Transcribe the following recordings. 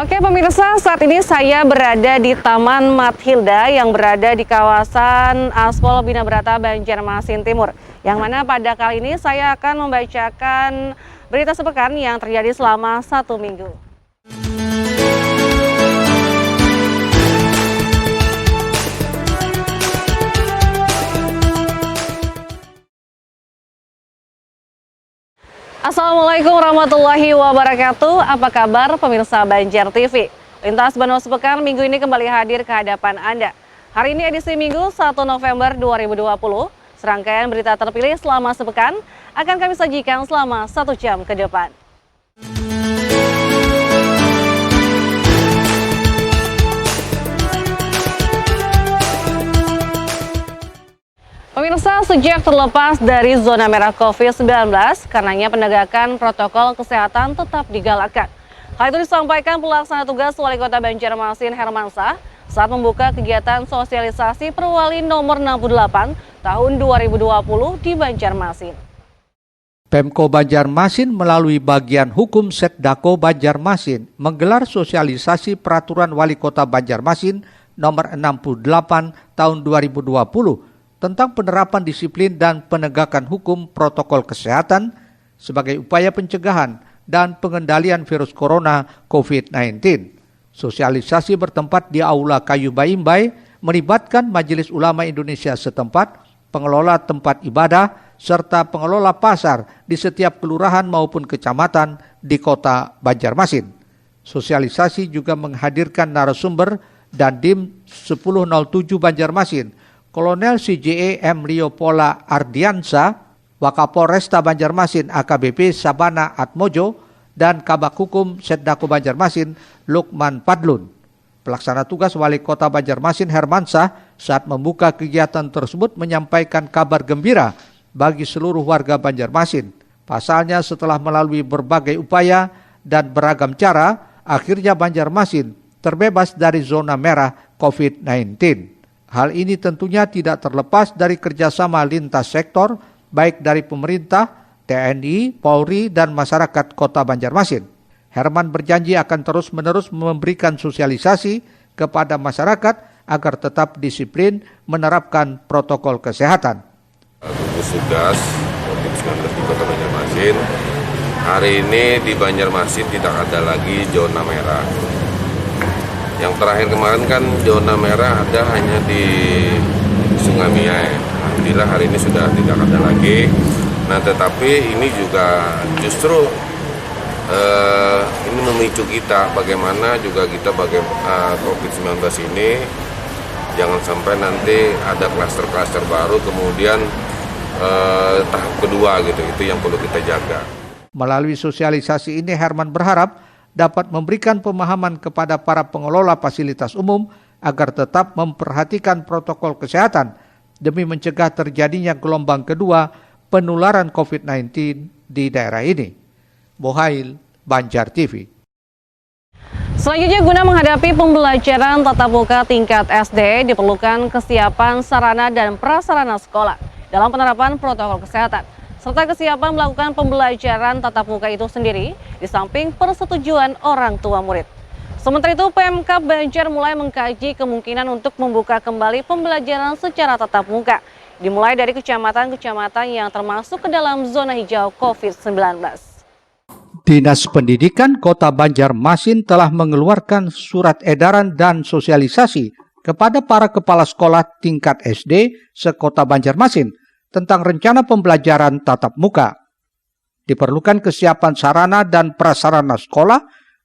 Oke pemirsa, saat ini saya berada di Taman Mathilda yang berada di kawasan Aspol Bina Brata, Banjarmasin Timur. Yang mana pada kali ini saya akan membacakan berita sepekan yang terjadi selama 1 minggu. Assalamualaikum warahmatullahi wabarakatuh. Apa kabar pemirsa Banjar TV? Lintas Bandung Sepekan minggu ini kembali hadir ke hadapan Anda. Hari ini edisi Minggu 1 November 2020. Serangkaian berita terpilih selama sepekan akan kami sajikan selama 1 jam ke depan. Pemirsa, sejak terlepas dari zona merah COVID-19, karenanya penegakan protokol kesehatan tetap digalakan. Hal itu disampaikan pelaksana tugas Wali Kota Banjarmasin Hermansyah saat membuka kegiatan sosialisasi Perwali nomor 68 tahun 2020 di Banjarmasin. Pemko Banjarmasin melalui bagian hukum Setdako Banjarmasin menggelar sosialisasi peraturan Wali Kota Banjarmasin nomor 68 tahun 2020 tentang penerapan disiplin dan penegakan hukum protokol kesehatan sebagai upaya pencegahan dan pengendalian virus corona COVID-19. Sosialisasi bertempat di Aula Kayu Baimbai melibatkan Majelis Ulama Indonesia setempat, pengelola tempat ibadah, serta pengelola pasar di setiap kelurahan maupun kecamatan di kota Banjarmasin. Sosialisasi juga menghadirkan narasumber Dandim 1007 Banjarmasin, Kolonel CJE M. Liopola Ardiansa, Wakapolresta Banjarmasin AKBP Sabana Atmojo, dan Kabak Hukum Setdako Banjarmasin Lukman Padlun. Pelaksana tugas Wali Kota Banjarmasin Hermansyah saat membuka kegiatan tersebut menyampaikan kabar gembira bagi seluruh warga Banjarmasin. Pasalnya setelah melalui berbagai upaya dan beragam cara, akhirnya Banjarmasin terbebas dari zona merah COVID-19. Hal ini tentunya tidak terlepas dari kerjasama lintas sektor, baik dari pemerintah, TNI, Polri, dan masyarakat kota Banjarmasin. Herman berjanji akan terus-menerus memberikan sosialisasi kepada masyarakat agar tetap disiplin menerapkan protokol kesehatan. Gugus tugas COVID-19 di kota Banjarmasin, hari ini di Banjarmasin tidak ada lagi zona merah. Yang terakhir kemarin kan zona merah ada hanya di Sungai Miai. Alhamdulillah hari ini sudah tidak ada lagi. Nah tetapi ini juga justru ini memicu kita bagaimana juga kita COVID-19 ini jangan sampai nanti ada klaster-klaster baru kemudian tahap kedua gitu. Itu yang perlu kita jaga. Melalui sosialisasi ini Herman berharap dapat memberikan pemahaman kepada para pengelola fasilitas umum agar tetap memperhatikan protokol kesehatan demi mencegah terjadinya gelombang kedua penularan COVID-19 di daerah ini. Bohail, Banjar TV. Selanjutnya, guna menghadapi pembelajaran tatap muka tingkat SD, diperlukan kesiapan sarana dan prasarana sekolah dalam penerapan protokol kesehatan, serta kesiapan melakukan pembelajaran tatap muka itu sendiri di samping persetujuan orang tua murid. Sementara itu, Pemkab Banjar mulai mengkaji kemungkinan untuk membuka kembali pembelajaran secara tatap muka, dimulai dari kecamatan-kecamatan yang termasuk ke dalam zona hijau COVID-19. Dinas Pendidikan Kota Banjarmasin telah mengeluarkan surat edaran dan sosialisasi kepada para kepala sekolah tingkat SD sekota Banjarmasin tentang rencana pembelajaran tatap muka. Diperlukan kesiapan sarana dan prasarana sekolah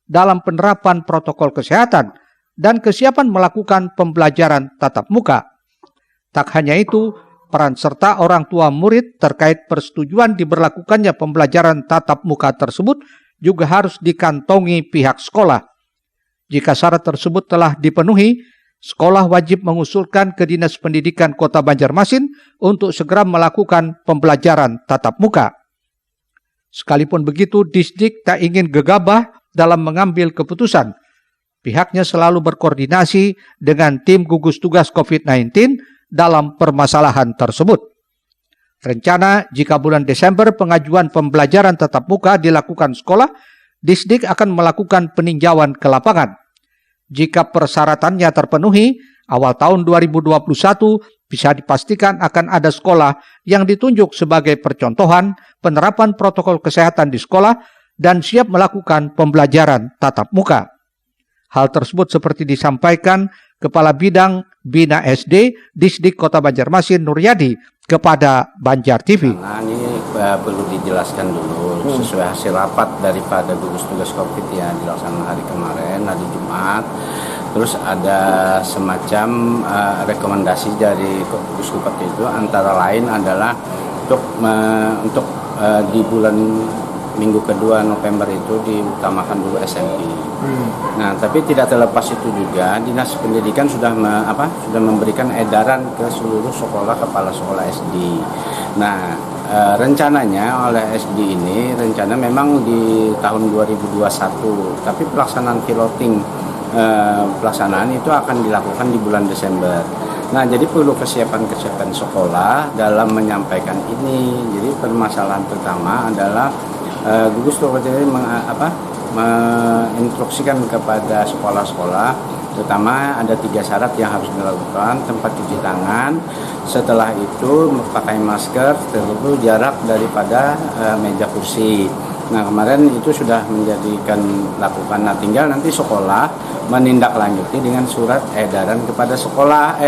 dalam penerapan protokol kesehatan dan kesiapan melakukan pembelajaran tatap muka. Tak hanya itu, peran serta orang tua murid terkait persetujuan diberlakukannya pembelajaran tatap muka tersebut juga harus dikantongi pihak sekolah. Jika syarat tersebut telah dipenuhi, sekolah wajib mengusulkan ke Dinas Pendidikan Kota Banjarmasin untuk segera melakukan pembelajaran tatap muka. Sekalipun begitu, Disdik tak ingin gegabah dalam mengambil keputusan. Pihaknya selalu berkoordinasi dengan tim gugus tugas COVID-19 dalam permasalahan tersebut. Rencana jika bulan Desember pengajuan pembelajaran tatap muka dilakukan sekolah, Disdik akan melakukan peninjauan ke lapangan. Jika persyaratannya terpenuhi, awal tahun 2021 bisa dipastikan akan ada sekolah yang ditunjuk sebagai percontohan penerapan protokol kesehatan di sekolah dan siap melakukan pembelajaran tatap muka. Hal tersebut seperti disampaikan Kepala Bidang Bina SD Disdik Kota Banjarmasin Nuryadi kepada Banjar TV. Nah, ini perlu dijelaskan dulu sesuai hasil rapat daripada gugus tugas COVID yang dilaksanakan hari kemarin, hari Jumat. Terus ada semacam rekomendasi dari gugus tugas itu, antara lain adalah untuk di bulan minggu kedua November itu diutamakan dulu SMP. Nah, tapi tidak terlepas itu juga Dinas Pendidikan sudah memberikan edaran ke seluruh sekolah, kepala sekolah SD. Nah, rencananya oleh SD ini rencana memang di tahun 2021, tapi pelaksanaan piloting pelaksanaan itu akan dilakukan di bulan Desember. Nah, jadi perlu kesiapan sekolah dalam menyampaikan ini. Jadi permasalahan pertama adalah gugus tugas ini menginstruksikan kepada sekolah-sekolah, terutama ada 3 syarat yang harus dilakukan: tempat cuci tangan, setelah itu pakai masker, terus jarak daripada meja kursi. Nah, kemarin itu sudah menjadikan lakukan. Nah, tinggal nanti sekolah menindaklanjuti dengan surat edaran kepada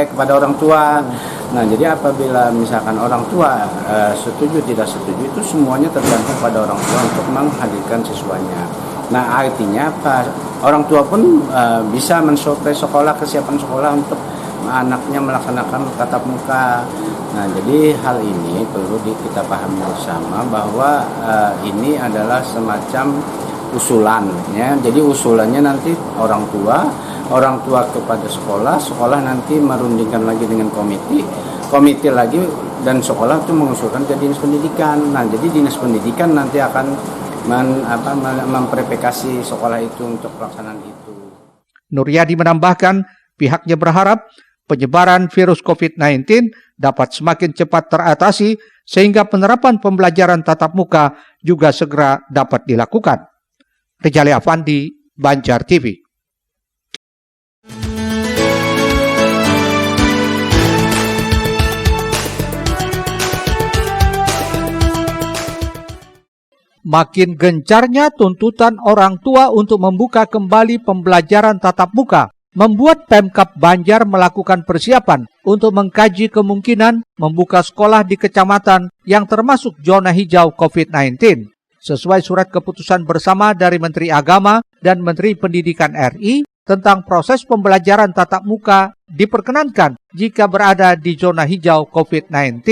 kepada orang tua. Nah, jadi apabila misalkan orang tua setuju tidak setuju, itu semuanya tergantung pada orang tua untuk menghadirkan siswanya. Nah, artinya apa? Orang tua pun bisa mensuplai sekolah, kesiapan sekolah untuk anaknya melaksanakan tatap muka. Nah, jadi hal ini perlu kita pahami bersama bahwa ini adalah semacam usulan, ya. Jadi usulannya nanti orang tua kepada sekolah nanti merundingkan lagi dengan komite lagi, dan sekolah itu mengusulkan ke dinas pendidikan. Nah, jadi dinas pendidikan nanti akan memverifikasi sekolah itu untuk pelaksanaan itu. Nuryadi menambahkan pihaknya berharap penyebaran virus COVID-19 dapat semakin cepat teratasi sehingga penerapan pembelajaran tatap muka juga segera dapat dilakukan. Rijali Afandi, Banjar TV. Makin gencarnya tuntutan orang tua untuk membuka kembali pembelajaran tatap muka membuat Pemkab Banjar melakukan persiapan untuk mengkaji kemungkinan membuka sekolah di kecamatan yang termasuk zona hijau COVID-19. Sesuai surat keputusan bersama dari Menteri Agama dan Menteri Pendidikan RI tentang proses pembelajaran tatap muka diperkenankan jika berada di zona hijau COVID-19.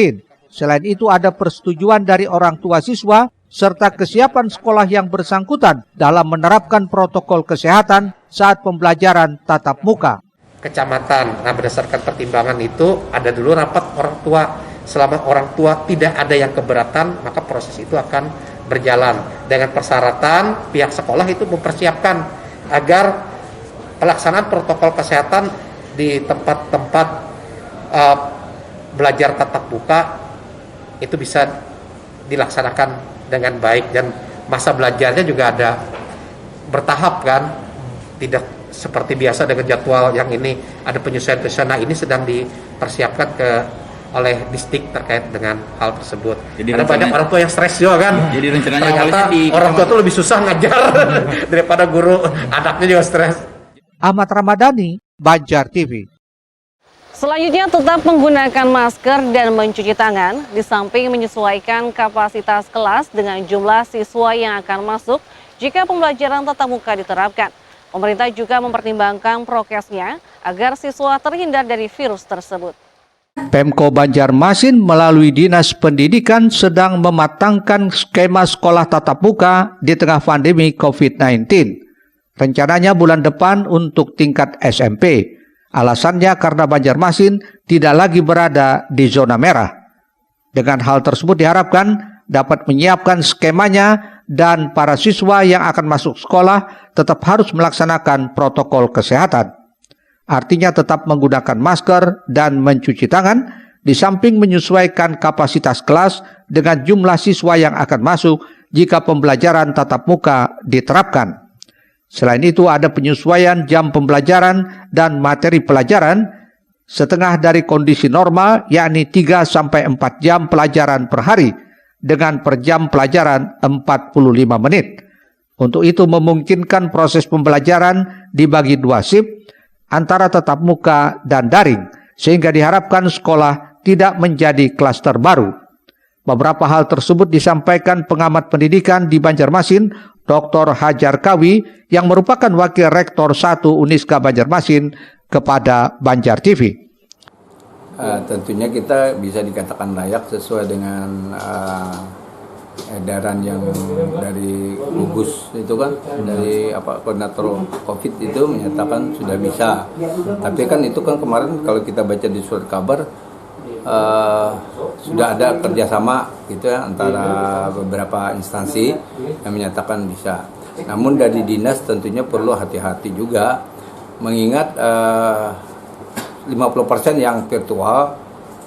Selain itu ada persetujuan dari orang tua siswa serta kesiapan sekolah yang bersangkutan dalam menerapkan protokol kesehatan saat pembelajaran tatap muka. Kecamatan, nah berdasarkan pertimbangan itu ada dulu rapat orang tua. Selama orang tua tidak ada yang keberatan, maka proses itu akan berjalan. Dengan persyaratan pihak sekolah itu mempersiapkan agar pelaksanaan protokol kesehatan di tempat-tempat belajar tatap muka itu bisa dilaksanakan dengan baik, dan masa belajarnya juga ada bertahap kan, tidak seperti biasa dengan jadwal yang ini ada penyesuaian. Nah, ini sedang dipersiapkan oleh Disdik terkait dengan hal tersebut. Jadi ada banyak orang tua yang stres juga kan. Jadi rencananya ternyata orang tua tuh lebih susah ngajar daripada guru, anaknya juga stres. Ahmad Ramadhani, Banjar TV. Selanjutnya tetap menggunakan masker dan mencuci tangan, di samping menyesuaikan kapasitas kelas dengan jumlah siswa yang akan masuk jika pembelajaran tatap muka diterapkan. Pemerintah juga mempertimbangkan prokesnya agar siswa terhindar dari virus tersebut. Pemko Banjarmasin melalui Dinas Pendidikan sedang mematangkan skema sekolah tatap muka di tengah pandemi COVID-19. Rencananya bulan depan untuk tingkat SMP. Alasannya karena Banjarmasin tidak lagi berada di zona merah. Dengan hal tersebut diharapkan dapat menyiapkan skemanya dan para siswa yang akan masuk sekolah tetap harus melaksanakan protokol kesehatan. Artinya tetap menggunakan masker dan mencuci tangan, di samping menyesuaikan kapasitas kelas dengan jumlah siswa yang akan masuk jika pembelajaran tatap muka diterapkan. Selain itu ada penyesuaian jam pembelajaran dan materi pelajaran setengah dari kondisi normal, yakni 3-4 jam pelajaran per hari dengan per jam pelajaran 45 menit. Untuk itu memungkinkan proses pembelajaran dibagi 2 shift antara tatap muka dan daring, sehingga diharapkan sekolah tidak menjadi klaster baru. Beberapa hal tersebut disampaikan pengamat pendidikan di Banjarmasin, Dr. Hajar Kawi, yang merupakan Wakil Rektor 1 Uniska Banjarmasin kepada Banjar TV. Tentunya kita bisa dikatakan layak sesuai dengan edaran yang dari gugus itu kan, dari koordinator COVID itu menyatakan sudah bisa. Tapi kan itu kan kemarin kalau kita baca di surat kabar sudah ada kerjasama gitu ya antara beberapa instansi yang menyatakan bisa. Namun dari dinas tentunya perlu hati-hati juga, mengingat 50% yang virtual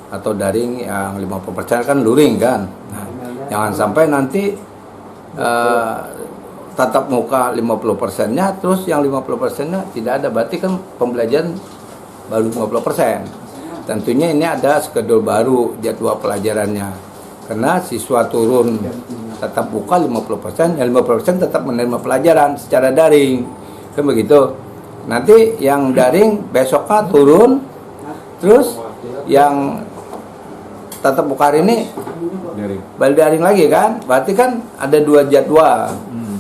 atau daring, yang 50% kan luring kan. Nah, jangan sampai nanti tatap muka 50%-nya, terus yang 50%-nya tidak ada, berarti kan pembelajaran baru 50%. Tentunya ini ada skedul baru jadwal pelajarannya, karena siswa turun tatap muka 50%, yang 50% tetap menerima pelajaran secara daring, kan begitu. Nanti yang daring besoknya turun, terus yang tatap muka hari ini balik daring lagi kan, berarti kan ada 2 jadwal.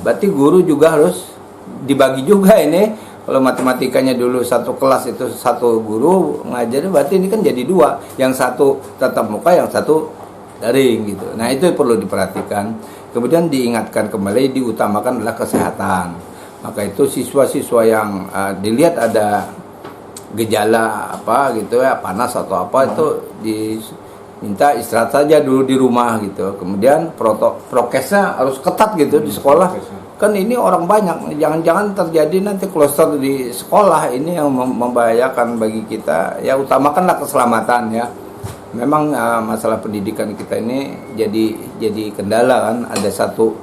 Berarti guru juga harus dibagi juga ini. Kalau matematikanya dulu satu kelas itu satu guru ngajarin, berarti ini kan jadi 2, yang satu tatap muka, yang satu daring gitu. Nah itu perlu diperhatikan. Kemudian diingatkan kembali, diutamakan adalah kesehatan. Maka itu siswa-siswa yang dilihat ada gejala apa gitu ya, panas atau apa, itu diminta istirahat saja dulu di rumah gitu. Kemudian prokesnya harus ketat gitu di sekolah. Kan ini orang banyak, jangan-jangan terjadi nanti kluster di sekolah, ini yang membahayakan bagi kita. Ya utamakanlah keselamatan ya. Memang masalah pendidikan kita ini jadi kendala kan, ada satu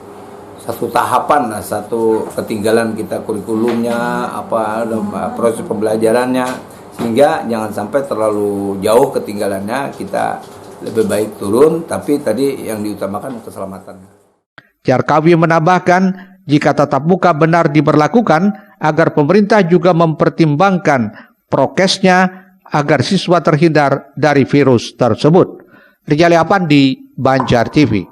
tahapan lah, satu ketinggalan kita kurikulumnya, proses pembelajarannya, sehingga jangan sampai terlalu jauh ketinggalannya, kita lebih baik turun, tapi tadi yang diutamakan keselamatan. Jarkawi menambahkan, jika tatap muka benar diberlakukan, agar pemerintah juga mempertimbangkan prokesnya agar siswa terhindar dari virus tersebut. Rijali Apandi, Banjar TV.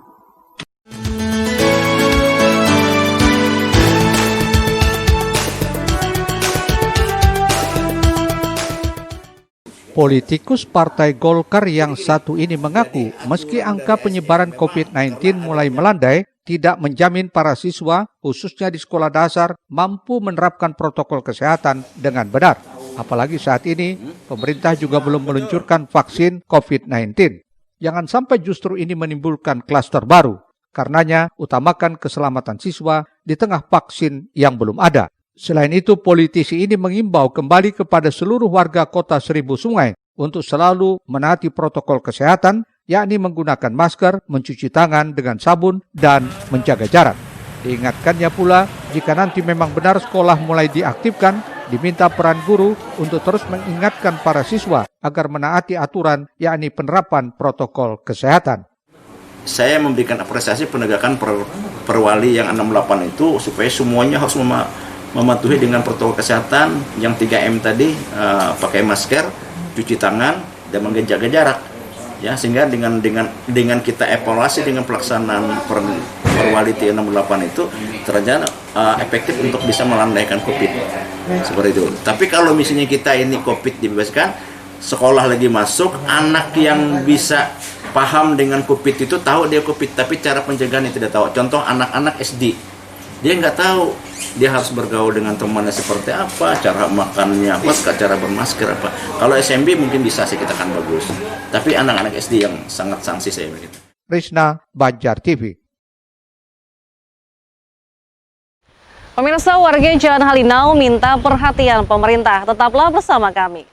Politikus Partai Golkar yang satu ini mengaku meski angka penyebaran COVID-19 mulai melandai, tidak menjamin para siswa, khususnya di sekolah dasar, mampu menerapkan protokol kesehatan dengan benar. Apalagi saat ini, pemerintah juga belum meluncurkan vaksin COVID-19. Jangan sampai justru ini menimbulkan klaster baru. Karenanya, utamakan keselamatan siswa di tengah vaksin yang belum ada. Selain itu, politisi ini mengimbau kembali kepada seluruh warga kota Seribu Sungai untuk selalu menaati protokol kesehatan, yakni menggunakan masker, mencuci tangan dengan sabun, dan menjaga jarak. Diingatkannya pula, jika nanti memang benar sekolah mulai diaktifkan, diminta peran guru untuk terus mengingatkan para siswa agar menaati aturan, yakni penerapan protokol kesehatan. Saya memberikan apresiasi penegakan perwali yang 68 itu, supaya semuanya harus mematuhi dengan protokol kesehatan yang 3M tadi, pakai masker, cuci tangan, dan menjaga jarak. Ya, sehingga dengan kita evaluasi dengan pelaksanaan perwali 68 itu ternyata efektif untuk bisa melandaikan COVID seperti itu. Tapi kalau misalnya kita ini COVID dibebaskan, sekolah lagi masuk, anak yang bisa paham dengan COVID itu tahu dia COVID, tapi cara pencegahannya tidak tahu. Contoh anak-anak SD, dia nggak tahu dia harus bergaul dengan temannya seperti apa, cara makannya apa, cara bermasker apa. Kalau SMB mungkin bisa sih kita kan bagus, tapi anak-anak SD yang sangat sanksi saya begitu. Risna, Banjar TV. Pemirsa, warga Jalan Halinau minta perhatian pemerintah. Tetaplah bersama kami.